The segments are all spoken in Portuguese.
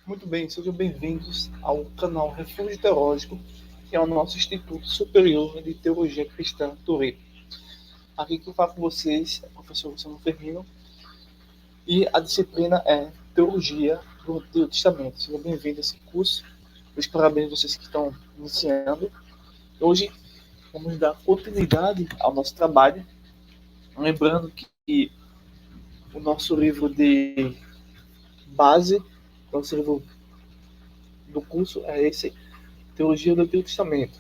Muito bem, sejam bem-vindos ao canal Refúgio Teológico, que é o nosso Instituto Superior de Teologia Cristã Turê. Aqui quem fala com vocês é o professor Luciano Firmino e a disciplina é Teologia do Antigo Testamento. Sejam bem-vindos a esse curso. Os parabéns a vocês que estão iniciando. Hoje vamos dar continuidade ao nosso trabalho, lembrando que o nosso livro de base, nosso livro do curso é esse, Teologia do Antigo Testamento,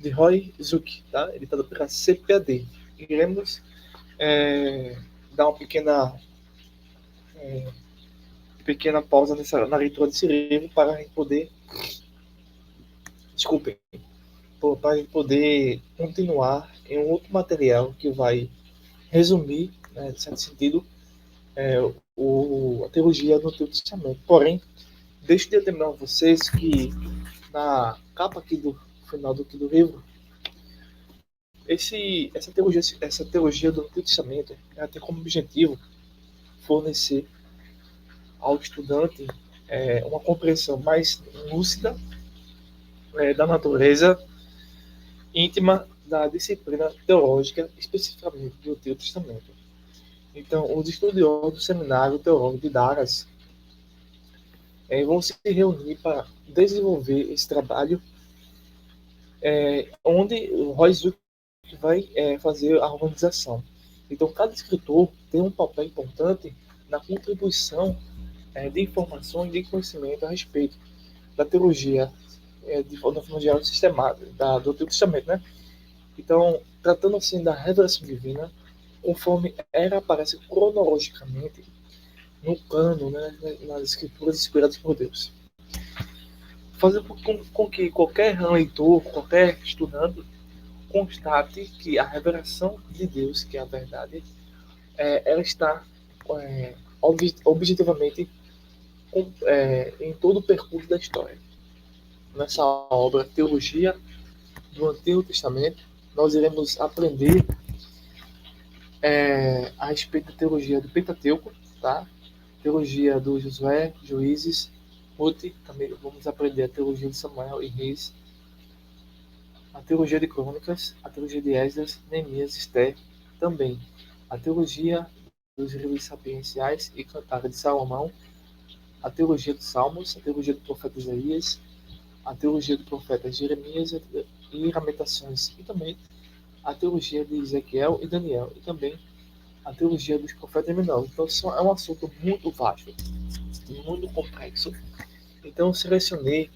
de Roy Zuck, tá? Editado pela CPAD. Iremos dar uma pequena pausa na leitura desse livro para a gente poder, desculpem, para a gente poder continuar em um outro material que vai resumir, né, em certo sentido, a teologia do Antigo Testamento. Porém, deixe de lembrar a vocês que na capa aqui do final do livro, essa teologia do Antigo Testamento, ela tem como objetivo fornecer ao estudante uma compreensão mais lúcida da natureza íntima da disciplina teológica, especificamente do Antigo Testamento. Então, os estudiosos do Seminário Teológico de Dallas vão se reunir para desenvolver esse trabalho, onde o Roy Zuck vai fazer a organização. Então, cada escritor tem um papel importante na contribuição de informações e de conhecimento a respeito da teologia de forma geral sistemática do Antigo Testamento, né? Então, tratando assim da revelação divina, conforme ela aparece cronologicamente no cano, né, nas escrituras inspiradas por Deus, fazendo com que qualquer leitor, qualquer estudante constate que a revelação de Deus, que é a verdade, ela está objetivamente em todo o percurso da história. Nessa obra Teologia do Antigo Testamento, nós iremos aprender a respeito da teologia do Pentateuco, tá? Teologia do Josué, Juízes, Ruth, também vamos aprender a teologia de Samuel e Reis, a teologia de Crônicas, a teologia de Esdras, Neemias, Esther, também a teologia dos livros sapienciais e cantares de Salomão, a teologia dos Salmos, a teologia do profeta Isaías, a teologia do profeta Jeremias e Lamentações, e também a teologia de Ezequiel e Daniel, e também a teologia dos profetas menores. Então, é um assunto muito vasto, muito complexo. Então, eu selecionei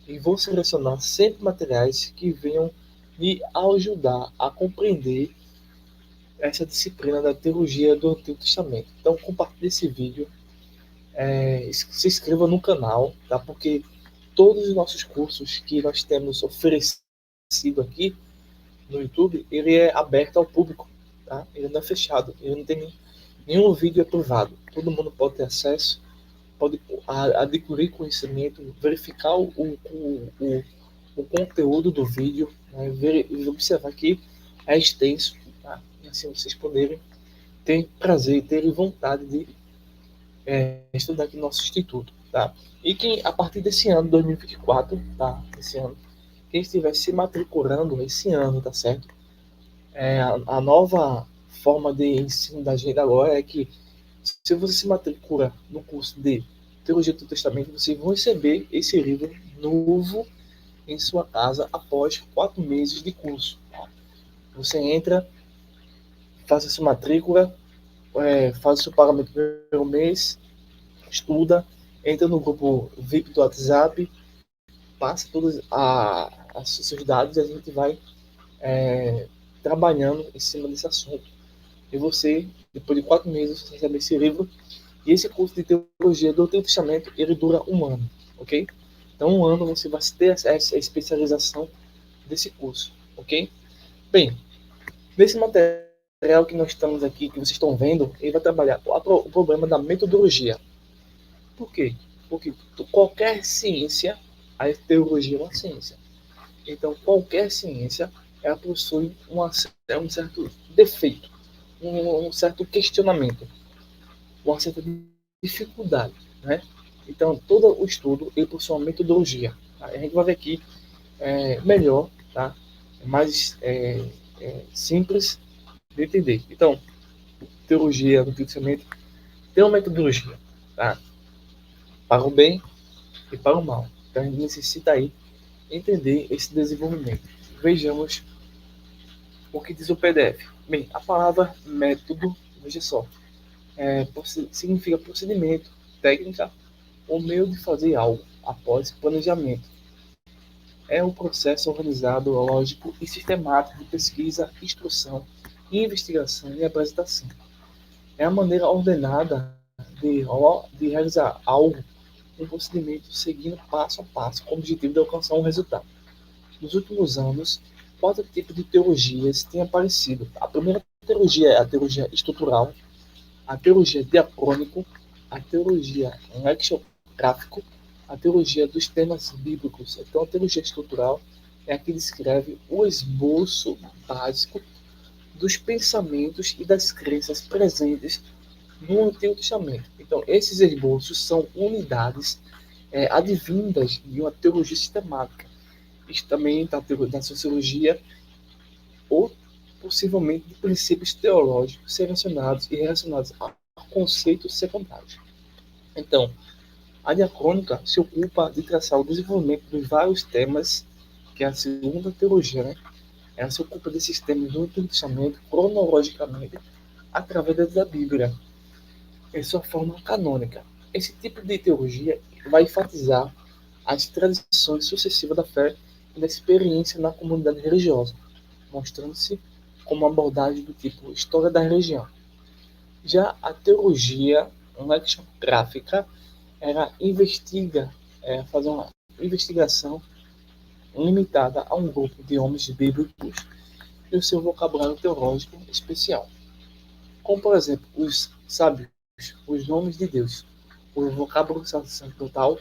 e vou selecionar sempre materiais que venham me ajudar a compreender essa disciplina da teologia do Antigo Testamento. Então, compartilhe esse vídeo, se inscreva no canal, tá? Porque todos os nossos cursos que nós temos oferecido aqui no YouTube, ele é aberto ao público, tá? Ele não é fechado, ele não tem nenhum vídeo privado. Todo mundo pode ter acesso, pode adquirir conhecimento, verificar o conteúdo do vídeo, né? Observar que é extenso, tá? E assim vocês poderem ter prazer, ter vontade de estudar aqui no nosso instituto, tá? E quem, a partir desse ano, 2024, tá? Esse ano, quem estiver se matriculando esse ano, tá certo? A nova forma de ensino da gente agora é que, se você se matricula no curso de Teologia do Testamento, vocês vão receber esse livro novo em sua casa após 4 meses de curso. Tá? Você entra, faz a sua matrícula, faz o seu pagamento do primeiro mês, estuda, entra no grupo VIP do WhatsApp, passa todos os seus dados e a gente vai trabalhando em cima desse assunto. E você, depois de 4 meses, você recebe esse livro. E esse curso de teologia do Antigo Testamento, ele dura 1 ano, ok? Então, 1 ano você vai ter essa especialização desse curso, ok? Bem, nesse material que nós estamos aqui, que vocês estão vendo, ele vai trabalhar o problema da metodologia. Por quê? Porque qualquer ciência, a teologia é uma ciência. Então, qualquer ciência, ela possui um certo defeito, um certo questionamento, uma certa dificuldade, né? Então, todo o estudo ele possui uma metodologia. Tá? A gente vai ver aqui melhor, tá? Mais simples de entender. Então, teologia do pensamento tem uma metodologia, tá? Para o bem e para o mal. Então, a gente necessita aí entender esse desenvolvimento. Vejamos o que diz o PDF. Bem, a palavra método, veja só, significa procedimento, técnica ou meio de fazer algo após planejamento. É um processo organizado, lógico e sistemático de pesquisa, instrução, investigação e apresentação. É a maneira ordenada de realizar algo, um procedimento seguindo passo a passo com o objetivo de alcançar um resultado. Nos últimos anos, quatro tipos de teologias têm aparecido. A primeira teologia é a teologia estrutural, a teologia diacrônico, a teologia lexicográfico, a teologia dos temas bíblicos. Então, a teologia estrutural é a que descreve o esboço básico dos pensamentos e das crenças presentes no Antigo Testamento. Então, esses esboços são unidades advindas de uma teologia sistemática. Isso também da sociologia ou possivelmente de princípios teológicos selecionados e relacionados a conceitos secundários. Então, a diacrônica se ocupa de traçar o desenvolvimento de vários temas, que é a segunda teologia, né? Ela se ocupa desses temas do Antigo Testamento cronologicamente através da Bíblia, em sua forma canônica. Esse tipo de teologia vai enfatizar as tradições sucessivas da fé e da experiência na comunidade religiosa, mostrando-se como uma abordagem do tipo história da religião. Já a teologia lexicográfica, ela faz uma investigação limitada a um grupo de homens bíblicos e o seu vocabulário teológico especial, como por exemplo os sábios, os nomes de Deus, o vocábulo sacerdotal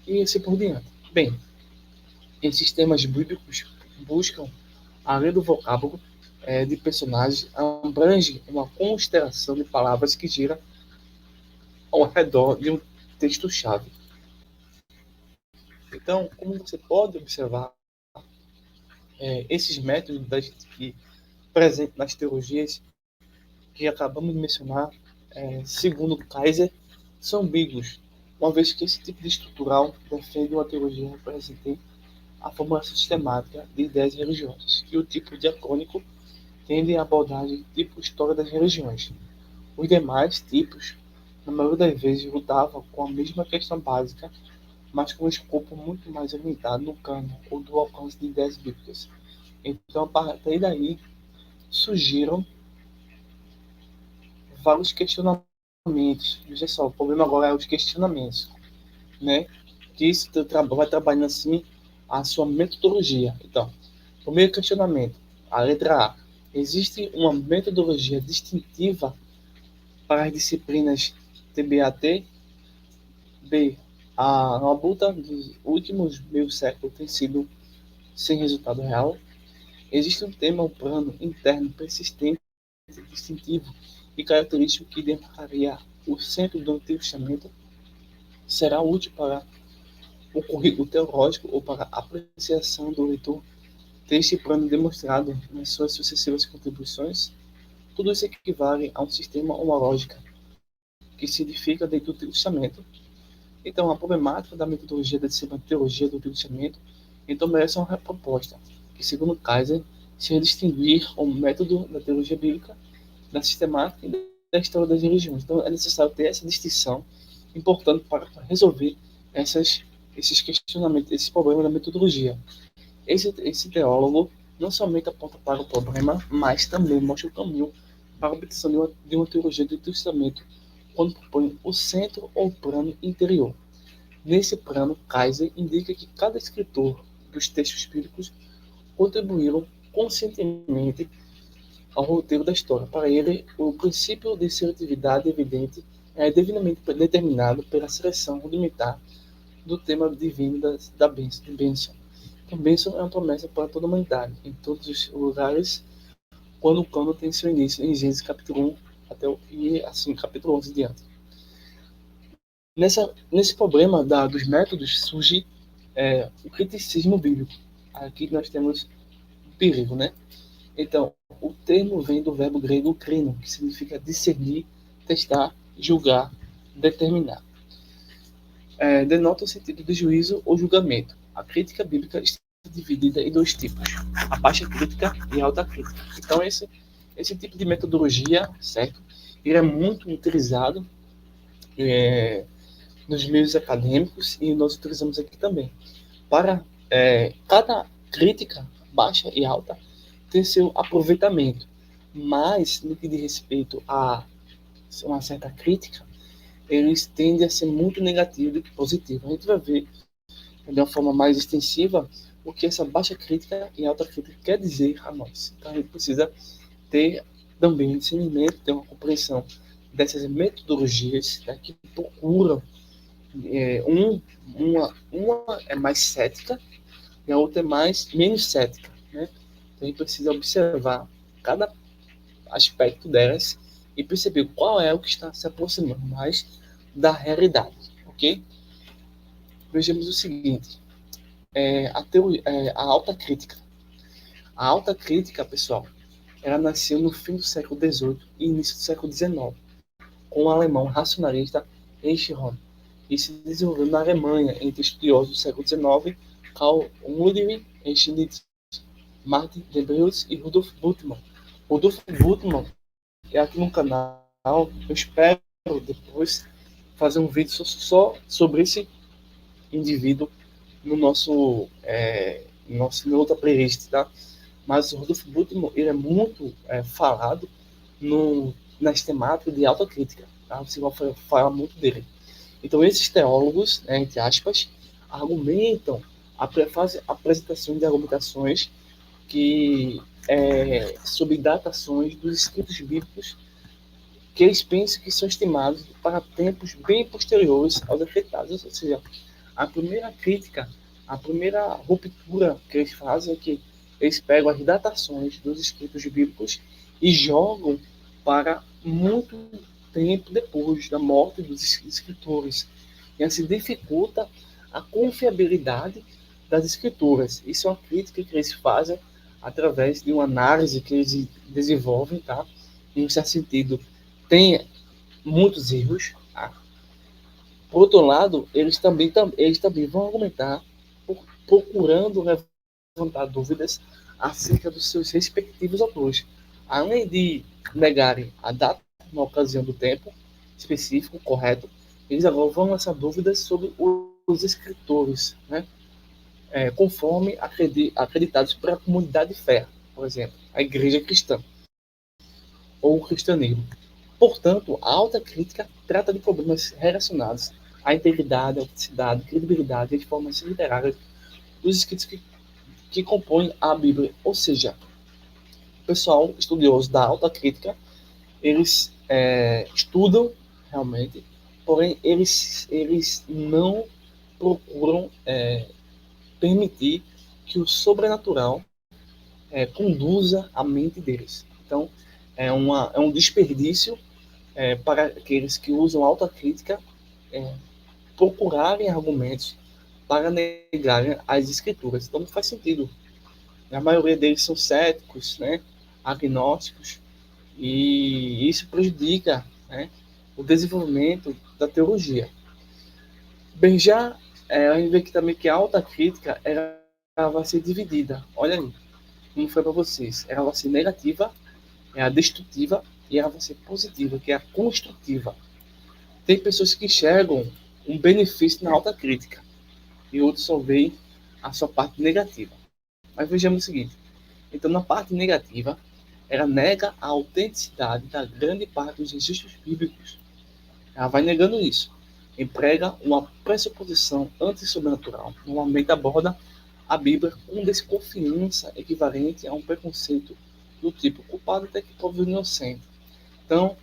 e assim por diante. Bem, esses temas bíblicos buscam, além do vocábulo de personagens, abrange uma constelação de palavras que gira ao redor de um texto-chave. Então, como você pode observar, esses métodos que presentes nas teologias que acabamos de mencionar, segundo Kaiser, são ambíguos, uma vez que esse tipo de estrutural defende uma teologia representante a formulação sistemática de ideias religiosas, e o tipo diacrônico tende a abordagem tipo história das religiões. Os demais tipos, na maioria das vezes, lutavam com a mesma questão básica, mas com um escopo muito mais limitado no cano ou do alcance de ideias bíblicas. Então, a partir daí, surgiram vários questionamentos. Veja só, o problema agora é os questionamentos, né? Que isso vai trabalhando assim a sua metodologia. Então, primeiro questionamento, a letra A. Existe uma metodologia distintiva para as disciplinas TBAT? B. A labuta dos últimos meio século tem sido sem resultado real? Existe um tema, um plano interno persistente, distintivo e característico que demarcaria o centro do Antigo Testamento? Será útil para o currículo teológico ou para a apreciação do leitor ter este plano demonstrado nas suas sucessivas contribuições? Tudo isso equivale a um sistema ou uma lógica que se edifica dentro do Antigo Testamento. Então, a problemática da metodologia da teologia do Antigo Testamento então merece uma proposta, que, segundo Kaiser, se distinguir o método da teologia bíblica, da sistemática e da história das religiões. Então, é necessário ter essa distinção importante para resolver esses questionamentos, esses problemas da metodologia. Esse teólogo não somente aponta para o problema, mas também mostra o caminho para a obtenção de uma teologia do Testamento, quando propõe o centro ou plano interior. Nesse plano, Kaiser indica que cada escritor dos textos bíblicos contribuíram conscientemente ao roteiro da história. Para ele, o princípio de seletividade evidente é devidamente determinado pela seleção rudimentar do tema divino da bênção. Então, bênção é uma promessa para toda a humanidade, em todos os lugares, quando o cano tem seu início em Gênesis capítulo 1 e assim capítulo 11 diante. Nesse problema dos métodos surge o criticismo bíblico. Aqui nós temos um perigo, né? Então, o termo vem do verbo grego krino, que significa discernir, testar, julgar, determinar. Denota o sentido de juízo ou julgamento. A crítica bíblica está dividida em dois tipos: a baixa crítica e a alta crítica. Então, esse tipo de metodologia, certo? Ele é muito utilizado nos meios acadêmicos e nós utilizamos aqui também. Para cada crítica, baixa e alta, ter seu aproveitamento. Mas, no que diz respeito a uma certa crítica, eles tendem a ser muito negativos do que positivos. A gente vai ver de uma forma mais extensiva o que essa baixa crítica e alta crítica quer dizer a nós. Então, a gente precisa ter também um discernimento, ter uma compreensão dessas metodologias, né, que procuram uma é mais cética e a outra é menos cética, né? Então, a gente precisa observar cada aspecto delas e perceber qual é o que está se aproximando mais da realidade, ok? Vejamos o seguinte: a alta crítica. A alta crítica, pessoal, ela nasceu no fim do século XVIII e início do século XIX, com o alemão racionalista Eichhorn, e se desenvolveu na Alemanha entre estudiosos do século XIX, Karl Ludwig Schnitt, Martin Debreus e Rudolf Bultmann. Rudolf Bultmann é aqui no canal. Eu espero depois fazer um vídeo só sobre esse indivíduo no na outra playlist, tá? Mas o Rudolf Bultmann, ele é muito falado nas temáticas de alta crítica, tá? Você vai falar muito dele. Então, esses teólogos, né, entre aspas, argumentam, fazem apresentações de argumentações sobre datações dos escritos bíblicos que eles pensam que são estimados para tempos bem posteriores aos afetados. Ou seja, a primeira crítica, a primeira ruptura que eles fazem é que eles pegam as datações dos escritos bíblicos e jogam para muito tempo depois da morte dos escritores. E assim dificulta a confiabilidade das escrituras. Isso é uma crítica que eles fazem através de uma análise que eles desenvolvem, tá? Em certo sentido, tem muitos erros, tá? Por outro lado, eles também vão argumentar procurando levantar dúvidas acerca dos seus respectivos autores, além de negarem a data, na ocasião do tempo específico, correto. Eles agora vão lançar dúvidas sobre os escritores, né? Conforme acreditados pela comunidade de fé, por exemplo, a igreja cristã ou o cristianismo. Portanto, a alta crítica trata de problemas relacionados à integridade, autenticidade, credibilidade e informações literárias dos escritos que compõem a Bíblia. Ou seja, o pessoal estudioso da alta crítica, eles estudam realmente, porém eles não procuram permitir que o sobrenatural conduza a mente deles. Então, é um desperdício para aqueles que usam alta crítica procurarem argumentos para negarem as escrituras. Então não faz sentido. A maioria deles são céticos, né, agnósticos, e isso prejudica, né, o desenvolvimento da teologia. Bem, já a gente vê que também que a alta crítica ela vai ser dividida. Olha aí, como foi para vocês. Ela vai ser negativa, é a destrutiva, e ela vai ser positiva, que é a construtiva. Tem pessoas que enxergam um benefício na alta crítica e outros só veem a sua parte negativa. Mas vejamos o seguinte: então, na parte negativa, ela nega a autenticidade da grande parte dos registros bíblicos. Ela vai negando isso. Emprega uma pressuposição antissobrenatural. Normalmente aborda a Bíblia com desconfiança equivalente a um preconceito do tipo culpado até que prove inocente. Então,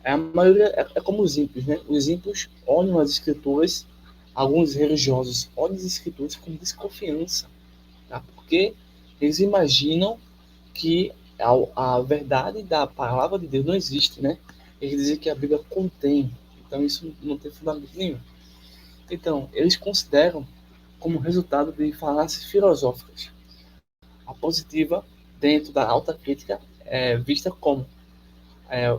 a maioria é como os ímpios, né? Os ímpios olham as escrituras, alguns religiosos olham as escrituras com desconfiança, tá? Porque eles imaginam que a verdade da palavra de Deus não existe, né? Eles dizem que a Bíblia contém. Então isso não tem fundamento nenhum. Então, eles consideram como resultado de falácias filosóficas. A positiva, dentro da alta crítica, é vista como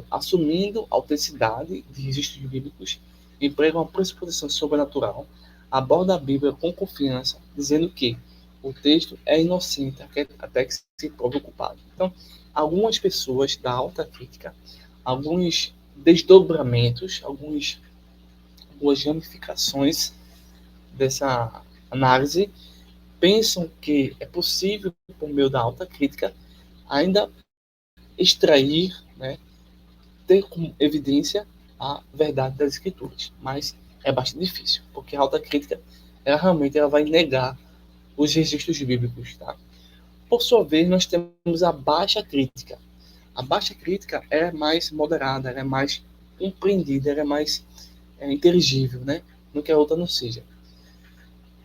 assumindo autenticidade de registros bíblicos, emprega uma pressuposição sobrenatural, aborda a Bíblia com confiança, dizendo que o texto é inocente até que se prove o culpado. Então, algumas pessoas da alta crítica, alguns desdobramentos, algumas ramificações dessa análise pensam que é possível, por meio da alta crítica, ainda extrair, né, ter como evidência a verdade das escrituras, mas é bastante difícil, porque a alta crítica, ela vai negar os registros bíblicos, tá? Por sua vez, nós temos a baixa crítica. A baixa crítica é mais moderada, ela é mais compreendida, ela é mais inteligível, né? No que a outra não seja.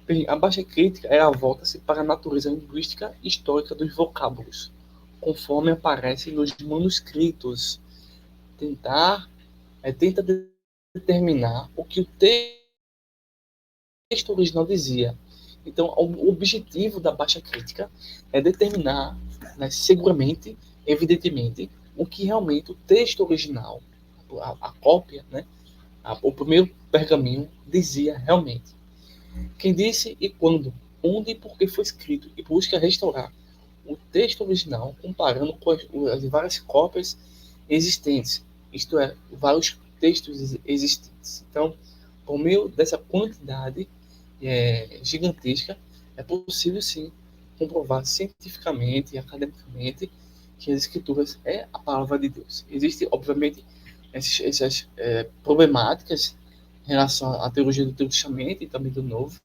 Bem, a baixa crítica volta-se para a natureza linguística e histórica dos vocábulos, conforme aparece nos manuscritos. Tenta determinar o que o texto original dizia. Então, o objetivo da baixa crítica é determinar, né, seguramente, evidentemente, o que realmente o texto original, a cópia, né, o primeiro pergaminho, dizia realmente. Quem disse e quando, onde e por que foi escrito, e busca restaurar o texto original, comparando com as várias cópias existentes, isto é, vários textos existentes. Então, por meio dessa quantidade gigantesca, é possível sim comprovar cientificamente e academicamente que as escrituras é a palavra de Deus. Existem, obviamente, essas problemáticas em relação à teologia do Antigo Testamento e também do Novo,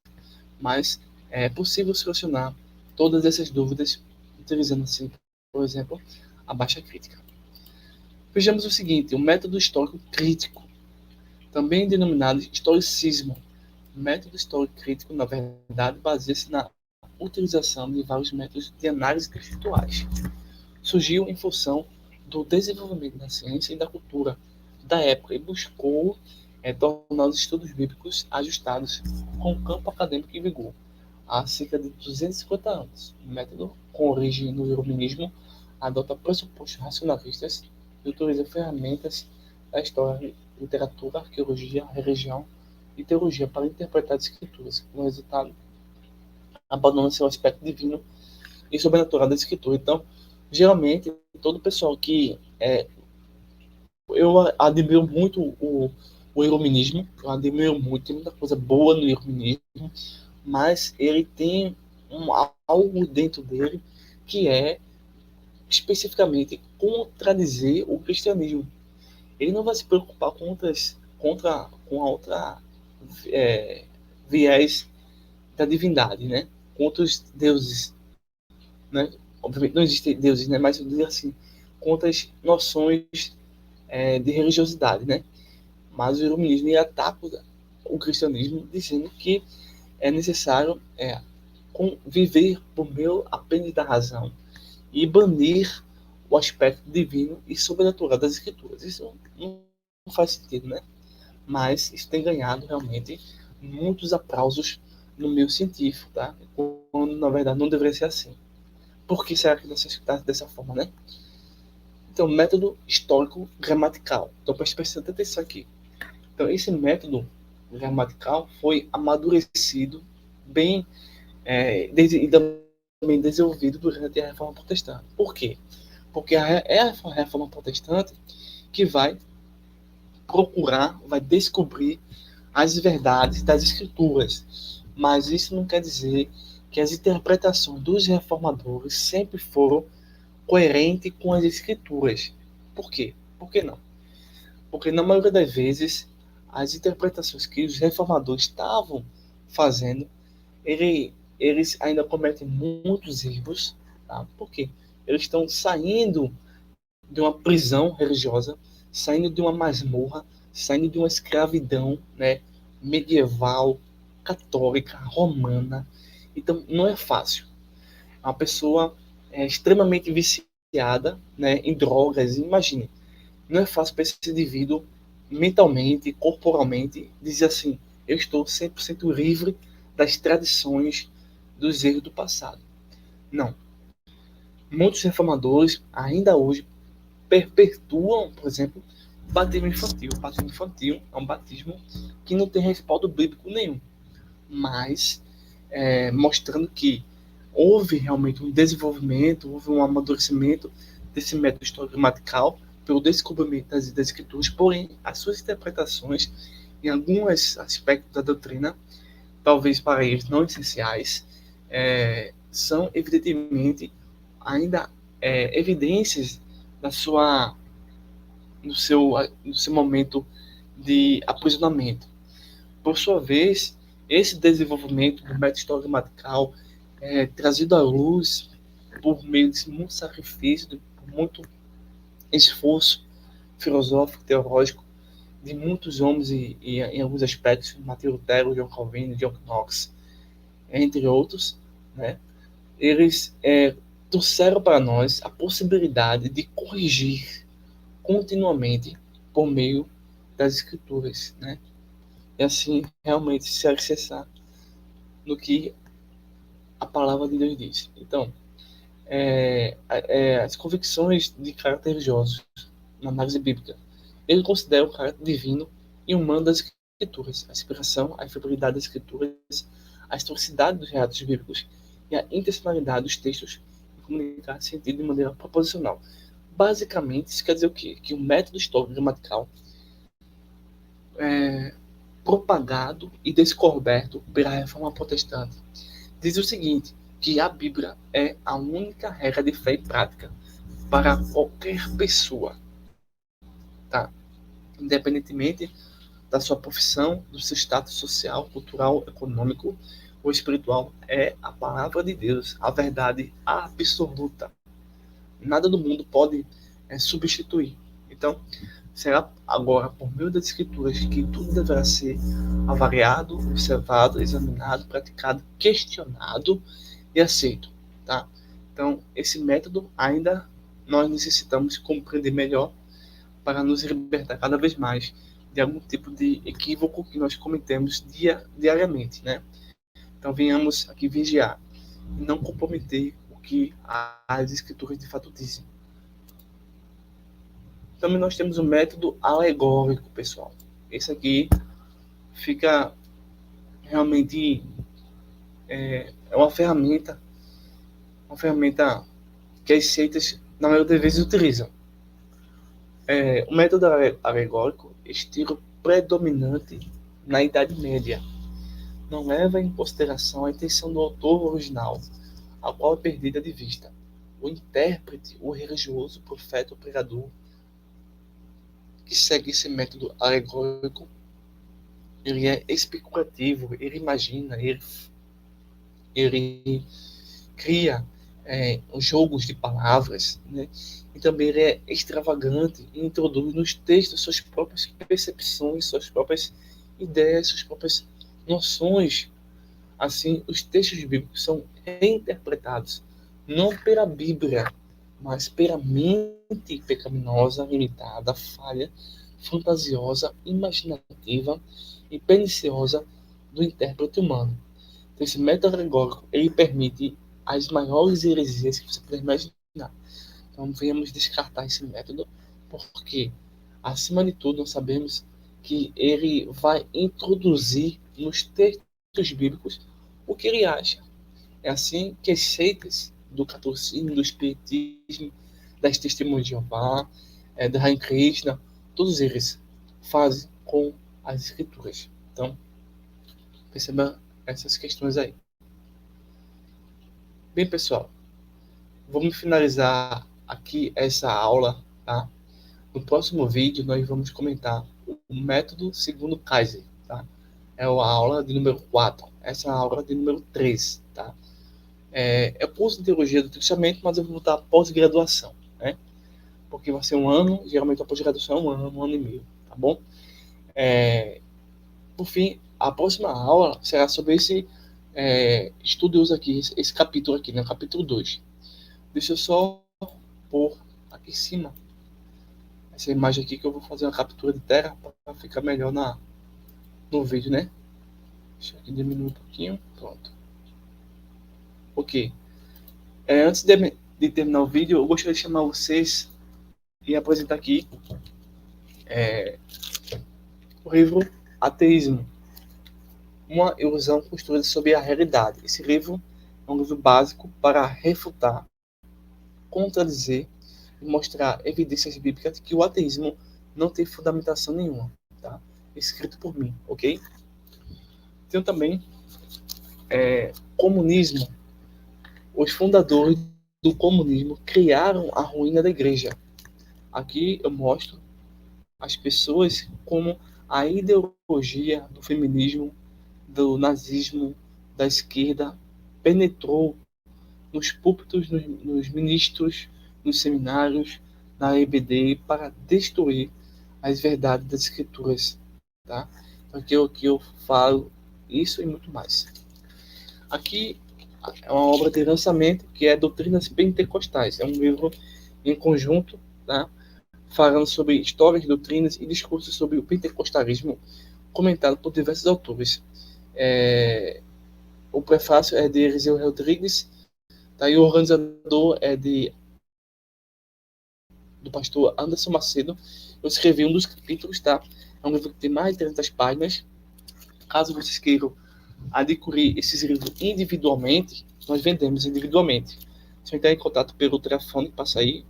mas é possível solucionar todas essas dúvidas utilizando, assim, por exemplo, a baixa crítica. Vejamos o seguinte: o método histórico crítico, também denominado historicismo. O método histórico crítico, na verdade, baseia-se na utilização de vários métodos de análise textuais. Surgiu em função do desenvolvimento da ciência e da cultura da época e buscou tornar os estudos bíblicos ajustados com o campo acadêmico em vigor há cerca de 250 anos. O método, com origem no iluminismo, adota pressupostos racionalistas e utiliza ferramentas da história, literatura, arqueologia, religião e teologia para interpretar as escrituras. Como resultado, abandona seu aspecto divino e sobrenatural da escritura. Então, geralmente, todo o pessoal que eu admiro muito o iluminismo, eu admiro muito, tem muita coisa boa no iluminismo, mas ele tem algo dentro dele que é especificamente contradizer o cristianismo. Ele não vai se preocupar com a outra viés da divindade, né? Com outros deuses, né? Obviamente não existem deuses, né? Mas eu diria assim, com outras noções de religiosidade, né? Mas o iluminismo ataca o cristianismo dizendo que é necessário viver por meio apenas da razão e banir o aspecto divino e sobrenatural das escrituras. Isso não faz sentido, né? Mas isso tem ganhado realmente muitos aplausos no meio científico, tá? Quando na verdade não deveria ser assim. Por que será que não se está dessa forma, né? Então, método histórico gramatical. Então, preste bastante atenção aqui. Então, esse método gramatical foi amadurecido bem e também desenvolvido durante a Reforma Protestante. Por quê? Porque é a Reforma Protestante que vai procurar, vai descobrir as verdades das Escrituras. Mas isso não quer dizer que as interpretações dos reformadores sempre foram coerentes com as Escrituras. Por quê? Por que não? Porque na maioria das vezes as interpretações que os reformadores estavam fazendo, eles ainda cometem muitos erros, tá? Por quê? Eles estão saindo de uma prisão religiosa, saindo de uma masmorra, saindo de uma escravidão, né, medieval, católica, romana. Então, não é fácil. Uma pessoa extremamente viciada, né, em drogas, imagine, não é fácil para esse indivíduo mentalmente, corporalmente, dizer assim, eu estou 100% livre das tradições, dos erros do passado. Não. Muitos reformadores, ainda hoje, perpetuam, por exemplo, o batismo infantil. O batismo infantil é um batismo que não tem respaldo bíblico nenhum, mas mostrando que houve realmente um desenvolvimento, houve um amadurecimento desse método histórico-gramatical pelo descobrimento das escrituras, porém, as suas interpretações em alguns aspectos da doutrina, talvez para eles não essenciais, são evidentemente ainda evidências da sua, do seu momento de aprisionamento. Por sua vez, esse desenvolvimento do método histórico-gramatical trazido à luz por meio de muito sacrifício, de muito esforço filosófico, teológico, de muitos homens e em alguns aspectos, Martinho Lutero, John Calvin, John Knox, entre outros, né? Eles trouxeram para nós a possibilidade de corrigir continuamente por meio das escrituras, né? E assim realmente se alicerçar no que a palavra de Deus diz. Então, as convicções de caráter religioso na análise bíblica, ele considera o caráter divino e humano das escrituras, a inspiração, a infalibilidade das escrituras, a historicidade dos relatos bíblicos e a intencionalidade dos textos em comunicar sentido de maneira proposicional. Basicamente, isso quer dizer o quê? Que o método histórico gramatical propagado e descoberto pela reforma protestante diz o seguinte, que a Bíblia é a única regra de fé e prática para qualquer pessoa, tá? Independentemente da sua profissão, do seu status social, cultural, econômico ou espiritual, é a palavra de Deus, a verdade absoluta. Nada do mundo pode substituir. Então, será agora por meio das escrituras que tudo deverá ser avaliado, observado, examinado, praticado, questionado e aceito, tá? Então, esse método ainda nós necessitamos compreender melhor para nos libertar cada vez mais de algum tipo de equívoco que nós cometemos diariamente, né? Então, venhamos aqui vigiar e não comprometer o que as escrituras de fato dizem. Também nós temos o método alegórico, pessoal. Esse aqui fica realmente uma ferramenta que as seitas, na maioria das vezes, utilizam. O método alegórico, estilo predominante na Idade Média, não leva em consideração a intenção do autor original, a qual é perdida de vista. O intérprete, o religioso, o profeta, o pregador, que segue esse método alegórico, ele é especulativo, ele imagina, ele cria jogos de palavras, né? E também ele é extravagante e introduz nos textos suas próprias percepções, suas próprias ideias, suas próprias noções. Assim, os textos bíblicos são reinterpretados não pela Bíblia, mas pela mente pecaminosa, limitada, falha, fantasiosa, imaginativa e perniciosa do intérprete humano. Então, esse método alegórico, ele permite as maiores heresias que você puder imaginar. Então, venhamos descartar esse método, porque, acima de tudo, nós sabemos que ele vai introduzir nos textos bíblicos o que ele acha. É assim que as seitas do catolicismo, do espiritismo, das testemunhas de Jeová, da Hare Krishna, todos eles fazem com as escrituras. Então, perceba essas questões aí. Bem, pessoal, vamos finalizar aqui essa aula, tá? No próximo vídeo, nós vamos comentar o método segundo Kaiser, tá? É a aula de número 4. Essa é a aula de número 3, tá? É o curso de Teologia do Trichamento, mas eu vou botar pós-graduação, né? Porque vai ser um ano, geralmente a pós-graduação é um ano e meio, tá bom? Por fim, a próxima aula será sobre esse estudos aqui, esse capítulo aqui, né? Capítulo 2. Deixa eu só pôr aqui em cima essa imagem aqui, que eu vou fazer uma captura de tela para ficar melhor no vídeo, né? Deixa eu aqui diminuir um pouquinho. Pronto. Ok. Antes de terminar o vídeo, eu gostaria de chamar vocês e apresentar aqui o livro Ateísmo, uma ilusão construída sobre a realidade. Esse livro é um livro básico para refutar, contradizer e mostrar evidências bíblicas de que o ateísmo não tem fundamentação nenhuma, tá? Escrito por mim, ok? Tem também comunismo. Os fundadores do comunismo criaram a ruína da igreja. Aqui eu mostro as pessoas como a ideologia do feminismo, do nazismo, da esquerda penetrou nos púlpitos, nos ministros, nos seminários, na EBD, para destruir as verdades das escrituras, tá? Então aqui eu falo isso e muito mais. Aqui é uma obra de lançamento que é Doutrinas Pentecostais. É um livro em conjunto, tá? Falando sobre histórias, doutrinas e discursos sobre o pentecostalismo, comentado por diversos autores. O prefácio é de Eliseu Rodrigues, tá? E o organizador é do pastor Anderson Macedo. Eu escrevi um dos capítulos, tá? É um livro que tem mais de 300 páginas. Caso vocês queiram adquirir esses livros individualmente, nós vendemos individualmente. Se entrar em contato pelo telefone, passa aí,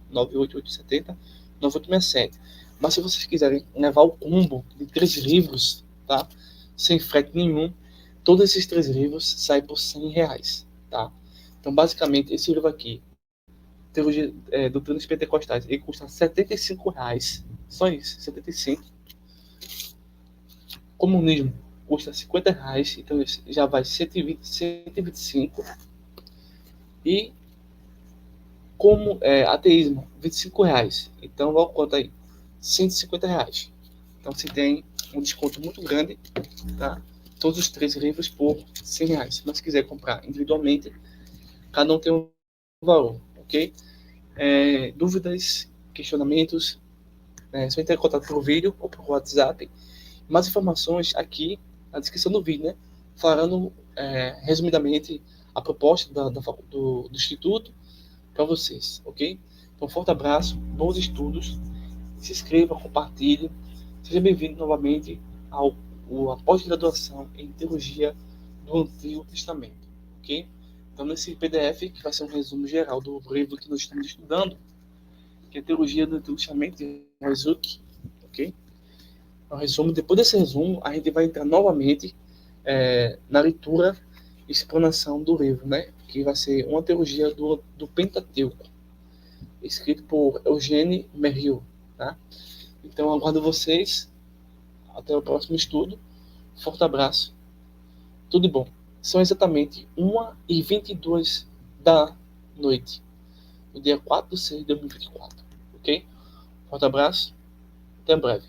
98870-9867. Mas se vocês quiserem levar o combo de 3 livros, tá? Sem frete nenhum, todos esses 3 livros saem por R$100, tá? Então, basicamente, esse livro aqui, Teologia, Doutrinas Pentecostais, ele custa R$75. Só isso, 75. Comunismo custa R$50, então já vai 120, 125. E como ateísmo, R$25. Então, logo conta aí, R$150. Então, você tem um desconto muito grande, tá? Todos os 3 livros por R$100. Mas se quiser comprar individualmente, cada um tem um valor, ok? Dúvidas, questionamentos, só entrar em contato por vídeo ou por WhatsApp. Mais informações aqui na descrição do vídeo, né? Falando resumidamente a proposta do Instituto para vocês, ok? Então, um forte abraço, bons estudos, se inscreva, compartilhe, seja bem-vindo novamente ao pós-graduação em Teologia do Antigo Testamento, ok? Então, nesse PDF, que vai ser um resumo geral do livro que nós estamos estudando, que é Teologia do Antigo Testamento, de Herzog, ok? Um resumo. Depois desse resumo, a gente vai entrar novamente na leitura e explanação do livro, né? Que vai ser uma teologia do Pentateuco, escrito por Eugène Merriot, tá? Então, aguardo vocês. Até o próximo estudo. Forte abraço. Tudo de bom. São exatamente 1h22 da noite, no dia 4/6/2024, ok? Forte abraço. Até breve.